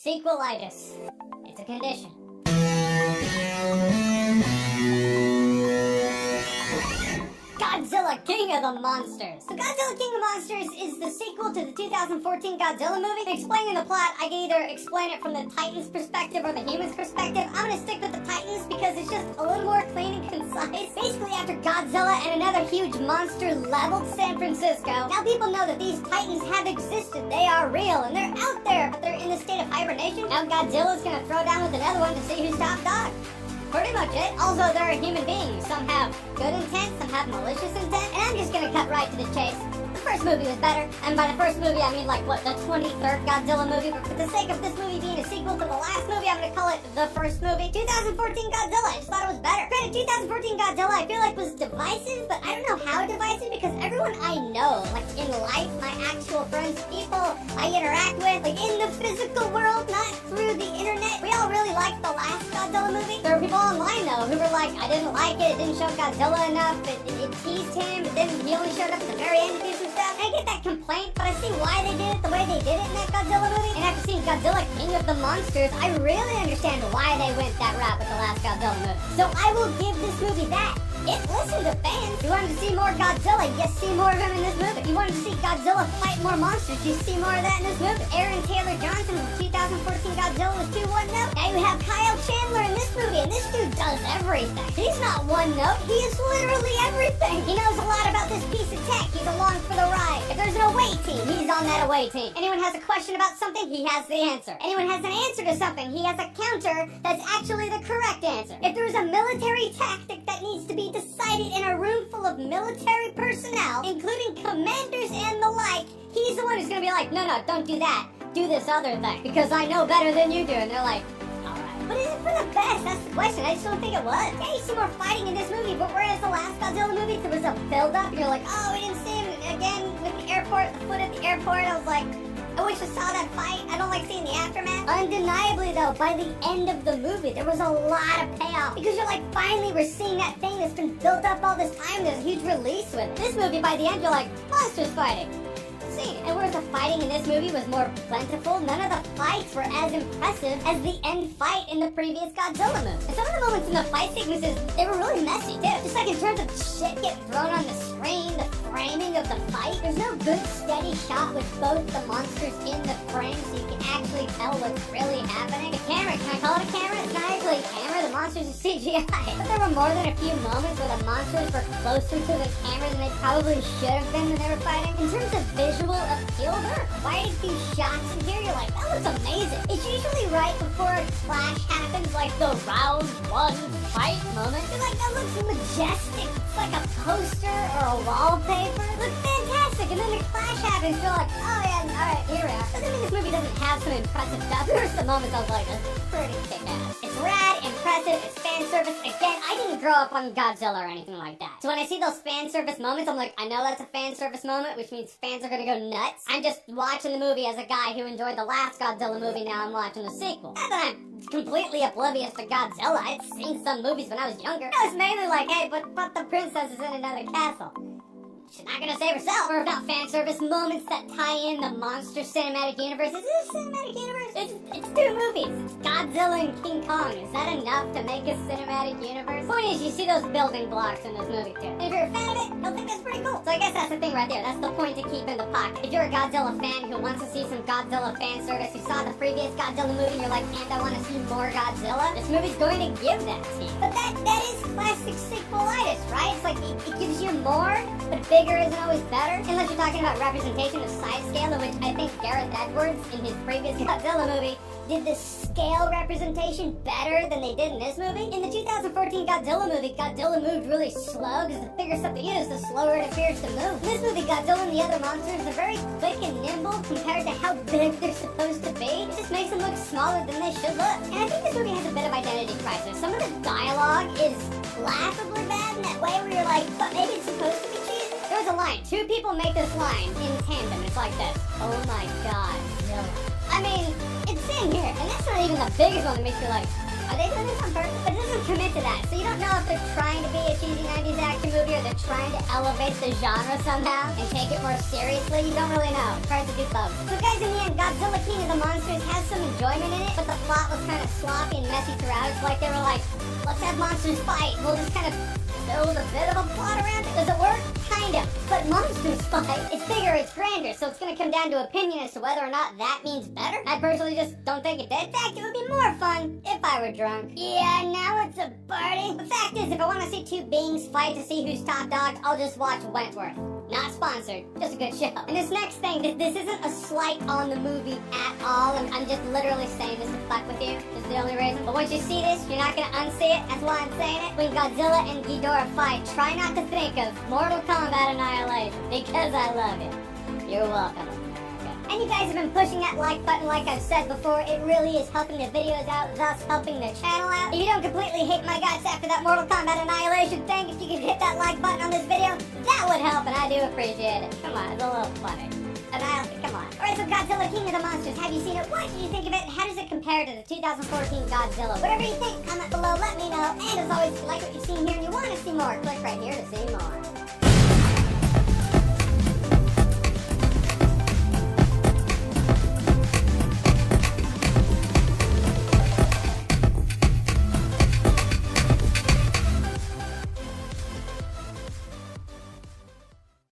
Sequelitis. It's a condition. Godzilla, King of the Monsters. So Godzilla, King of Monsters is the sequel to the 2014 Godzilla movie. Explaining the plot, I can either explain it from the Titans' perspective or the humans' perspective. I'm gonna stick with the Titans because it's just a little more clean and concise. Basically, after Godzilla and another huge monster leveled San Francisco, now people know that these Titans have existed. They are real and they're out there, but they're in the state of hibernation. Now Godzilla's gonna throw down with another one to see who's top dog. Pretty much it. Also, they're human beings. Some have good intent, some have malicious intent, and I'm just gonna cut right to the chase. The first movie was better, and by the first movie I mean like what, the 23rd Godzilla movie, but for the sake of this movie being a sequel to the last movie, I'm gonna call it the first movie. 2014 Godzilla, I just thought it was better. Granted, 2014 Godzilla I feel like was divisive, but I don't know how divisive because everyone I know, like in life, my actual friends, people I interact with, like in the physical world, not through the internet, we all really liked the last Godzilla movie. There were people online though who were like, I didn't like it didn't show Godzilla enough, it teased him, but then he only showed up at the very end to do some stuff. I get that complaint, but I see why they did it the way they did it in that Godzilla movie. And after seeing Godzilla, King of the Monsters, I really understand why they went that route with the last Godzilla movie. So I will give this movie that. It listened to fans. You wanted to see more Godzilla, you see more of him in this movie. You wanted to see Godzilla fight more monsters, you see more of that in this movie. Aaron Taylor Johnson from 2014 Godzilla was 2-1 note. Now you have Kyle Chandler in this movie, and this dude does everything. He's not one note, he is literally everything. He knows a lot about this piece of tech, he's along for the ride. If there's an away team, he's on that away team. Anyone has a question about something, he has the answer. Anyone has an answer to something, he has a counter that's actually the correct answer. If there's a military tactic that needs to be decided in a room full of military personnel, including commanders and the like, he's the one who's gonna be like, no, don't do that. Do this other thing, because I know better than you do. And they're like, alright. But is it for the best? That's the question. I just don't think it was. Yeah, you see more fighting in this movie, but whereas the last Godzilla movie, there was a build-up, and you're like, oh, we didn't see him again with the airport, the foot at the airport. I was like, I wish I saw that fight. I don't like seeing the aftermath. Undeniably, though, by the end of the movie, there was a lot of payoff. Because you're like, finally, we're seeing that thing that's been built up all this time. There's a huge release with it. This movie, by the end, you're like, monsters fighting. And whereas the fighting in this movie was more plentiful, none of the fights were as impressive as the end fight in the previous Godzilla movie. And some of the moments in the fight sequences, they were really messy too. Just like in terms of shit getting thrown on the screen, the framing of the fight, there's no good steady shot with both the monsters in the frame so you can actually tell what's really happening. The camera, can I call it a camera? It's not actually a camera, the monsters are CGI. But there were more than a few moments where the monsters were closer to the camera than they probably should have been when they were fighting. In terms of visual appeal, there are quite a few shots in here you're like, that looks amazing. It's usually right before a clash happens, like the round one fight moment. You're like, that looks majestic. It's like a poster or a wallpaper. It looks fantastic. And then the clash happens, you're like, oh yeah, alright, here we are. Doesn't mean this movie doesn't have some impressive stuff. There's some moments I was like, this is pretty kick-ass. It's rad, impressive, it's fan service. Again, I didn't grow up on Godzilla or anything like that. So when I see those fan service moments, I'm like, I know that's a fan service moment, which means fans are gonna go nuts. I'm just watching the movie as a guy who enjoyed the last Godzilla movie, now I'm watching the sequel. Not that I'm completely oblivious to Godzilla. I'd seen some movies when I was younger. I was mainly like, hey, but the princess is in another castle. She's not gonna save herself. Or about fan service moments that tie in the monster cinematic universe. Is this a cinematic universe? It's two movies. It's Godzilla and King Kong. Is that enough to make a cinematic universe? Point is, you see those building blocks in this movie too. And if you're a fan of it, you'll think that's pretty cool. So I guess that's the thing right there. That's the point to keep in the pocket. If you're a Godzilla fan who wants to see some Godzilla fan service, you saw the previous Godzilla movie and you're like, and I want to see more Godzilla, this movie's going to give that to you. But that is classic sequelitis, right? It's like, it gives you more, but bigger isn't always better. Unless you're talking about representation of size scale, in which I think Gareth Edwards in his previous Godzilla movie did the scale representation better than they did in this movie. In the 2014 Godzilla movie, Godzilla moved really slow because the bigger something is, the slower it appears to move. In this movie, Godzilla and the other monsters are very quick and nimble compared to how big they're supposed to be. It just makes them look smaller than they should look. And I think this movie has a bit of identity crisis. Some of the dialogue is laughably bad in that way where you're like, but maybe it's supposed to be cheesy. There's a line. Two people make this line in tandem. It's like this. Oh my god. No. I mean, it's in here, and that's not even the biggest one that makes you like, are they doing this on purpose? But it doesn't commit to that, so you don't know if they're trying to be a cheesy 90s action movie or they're trying to elevate the genre somehow and take it more seriously. You don't really know. It's hard to do both. So guys, in the end, Godzilla King of the Monsters has some enjoyment in it, but the plot was kind of sloppy and messy throughout. It's like they were like, let's have monsters fight. We'll just kind of build a bit of a plot around it. Does it work? Kind of. But monsters fight. It's bigger, it's grander, so it's gonna come down to opinion as to whether or not that means better. I personally just don't think it did. In fact, it would be more fun if I were drunk. Yeah, now it's a party. The fact is, if I want to see two beings fight to see who's top dog, I'll just watch Wentworth. Not sponsored, just a good show. And this next thing, this isn't a slight on the movie at all. I'm just literally saying this to fuck with you. This is the only reason. But once you see this, you're not gonna unsee it. That's why I'm saying it. When Godzilla and Ghidorah fight, try not to think of Mortal Kombat Annihilation, because I love it. You're welcome. And you guys have been pushing that like button like I've said before. It really is helping the videos out, thus helping the channel out. If you don't completely hate my guts after that Mortal Kombat Annihilation thing, if you could hit that like button on this video, that would help, and I do appreciate it. Come on, it's a little funny. Come on. Alright, so Godzilla King of the Monsters, have you seen it? What did you think of it? How does it compare to the 2014 Godzilla? Whatever you think, comment below, let me know. And as always, if you like what you've seen here and you want to see more, click right here to see more.